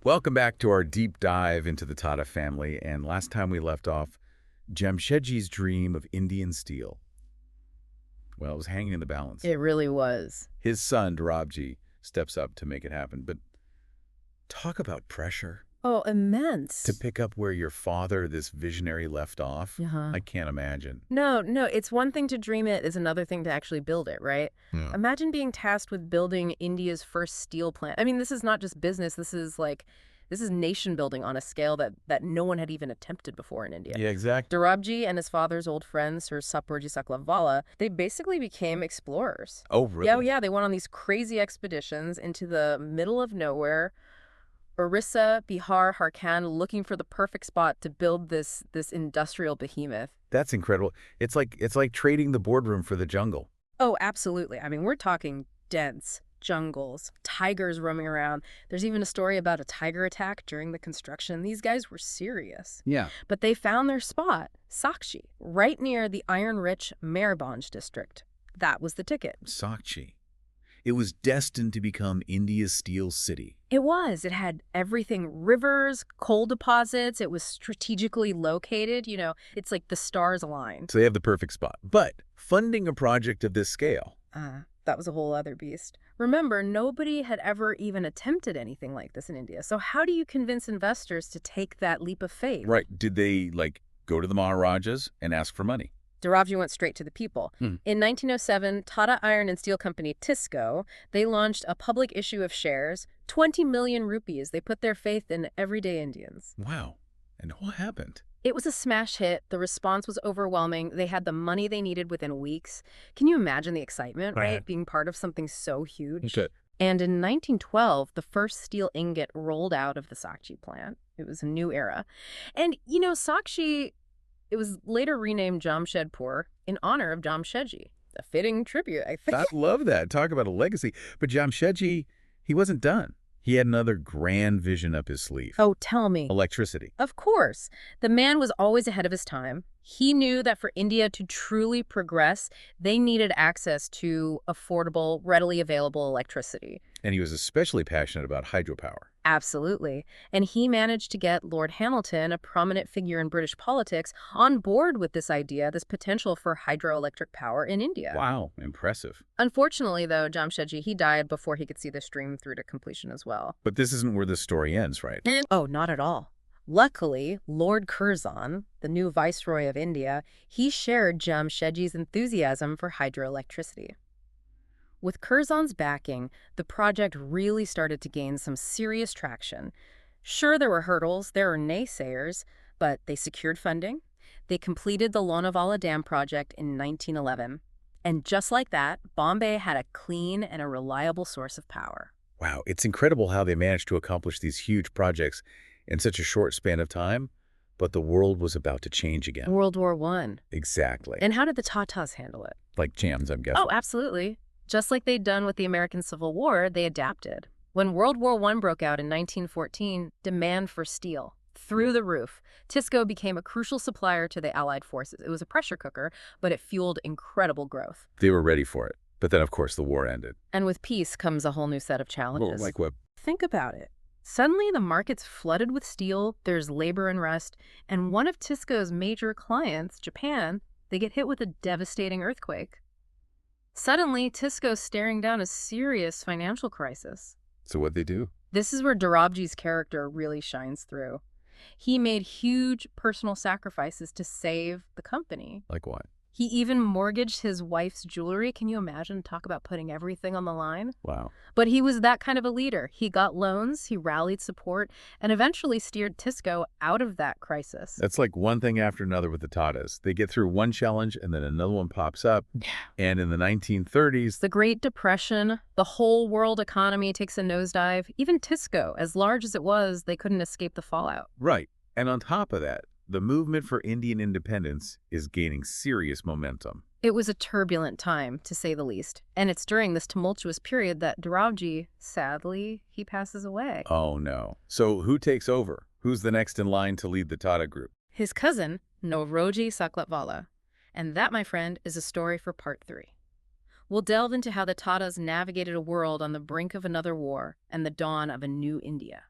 Welcome back to our deep dive into the Tata family, and last time we left off, Jamsetji's dream of Indian steel. Well, it was hanging in the balance. It really was. His son, Dorabji, steps up to make it happen, but talk about pressure. Oh, immense. To pick up where your father, this visionary, left off, I can't imagine. No, it's one thing to dream it, is another thing to actually build it, right? Yeah. Imagine being tasked with building India's first steel plant. I mean, this is not just business. This is nation building on a scale that no one had even attempted before in India. Yeah, exactly. Dorabji and his father's old friend, Sir Sapurji Saklavala, they basically became explorers. Oh, really? Yeah, they went on these crazy expeditions into the middle of nowhere, Orissa, Bihar, Jharkhand, looking for the perfect spot to build this industrial behemoth. That's incredible. It's like trading the boardroom for the jungle. Oh, absolutely. I mean, we're talking dense jungles, tigers roaming around. There's even a story about a tiger attack during the construction. These guys were serious. Yeah. But they found their spot, Sakchi, right near the iron-rich Merbauj district. That was the ticket. Sakchi. It was destined to become India's steel city. It was. It had everything, rivers, coal deposits. It was strategically located. You know, it's like the stars aligned. So they have the perfect spot. But funding a project of this scale. That was a whole other beast. Remember, nobody had ever even attempted anything like this in India. So how do you convince investors to take that leap of faith? Right. Did they, go to the Maharajas and ask for money? Dorabji went straight to the people. In 1907, Tata Iron and Steel Company, TISCO, they launched a public issue of shares, 20 million rupees. They put their faith in everyday Indians. Wow. And what happened? It was a smash hit. The response was overwhelming. They had the money they needed within weeks. Can you imagine the excitement, right? Being part of something so huge. Okay. And in 1912, the first steel ingot rolled out of the Sakchi plant. It was a new era. And, Sakchi, it was later renamed Jamshedpur in honor of Jamsetji. A fitting tribute, I think. I love that. Talk about a legacy. But Jamsetji, he wasn't done. He had another grand vision up his sleeve. Oh, tell me. Electricity. Of course. The man was always ahead of his time. He knew that for India to truly progress, they needed access to affordable, readily available electricity. And he was especially passionate about hydropower. Absolutely. And he managed to get Lord Hamilton, a prominent figure in British politics, on board with this idea, this potential for hydroelectric power in India. Wow, impressive. Unfortunately, though, Jamsetji, he died before he could see this dream through to completion as well. But this isn't where the story ends, right? Oh, not at all. Luckily, Lord Curzon, the new Viceroy of India, he shared Jamsetji's enthusiasm for hydroelectricity. With Curzon's backing, the project really started to gain some serious traction. Sure, there were hurdles, there were naysayers, but they secured funding. They completed the Lonavala Dam project in 1911. And just like that, Bombay had a clean and a reliable source of power. Wow, it's incredible how they managed to accomplish these huge projects in such a short span of time, but the world was about to change again. World War I. Exactly. And how did the Tatas handle it? Like champs, I'm guessing. Oh, absolutely. Just like they'd done with the American Civil War, they adapted. When World War I broke out in 1914, demand for steel through the roof. TISCO became a crucial supplier to the Allied forces. It was a pressure cooker, but it fueled incredible growth. They were ready for it. But then, of course, the war ended. And with peace comes a whole new set of challenges. Like what? Think about it. Suddenly, the market's flooded with steel, there's labor unrest, and one of TISCO's major clients, Japan, they get hit with a devastating earthquake. Suddenly, TISCO's staring down a serious financial crisis. So what'd they do? This is where Dorabji's character really shines through. He made huge personal sacrifices to save the company. Like what? He even mortgaged his wife's jewelry. Can you imagine? Talk about putting everything on the line. Wow. But he was that kind of a leader. He got loans, he rallied support, and eventually steered TISCO out of that crisis. That's like one thing after another with the Tatas. They get through one challenge and then another one pops up. And in the 1930s... The Great Depression, the whole world economy takes a nosedive. Even TISCO, as large as it was, they couldn't escape the fallout. Right. And on top of that, the movement for Indian independence is gaining serious momentum. It was a turbulent time, to say the least. And it's during this tumultuous period that Dorabji, sadly, he passes away. Oh, no. So who takes over? Who's the next in line to lead the Tata Group? His cousin, Nauroji Saklatvala. And that, my friend, is a story for part 3. We'll delve into how the Tatas navigated a world on the brink of another war and the dawn of a new India.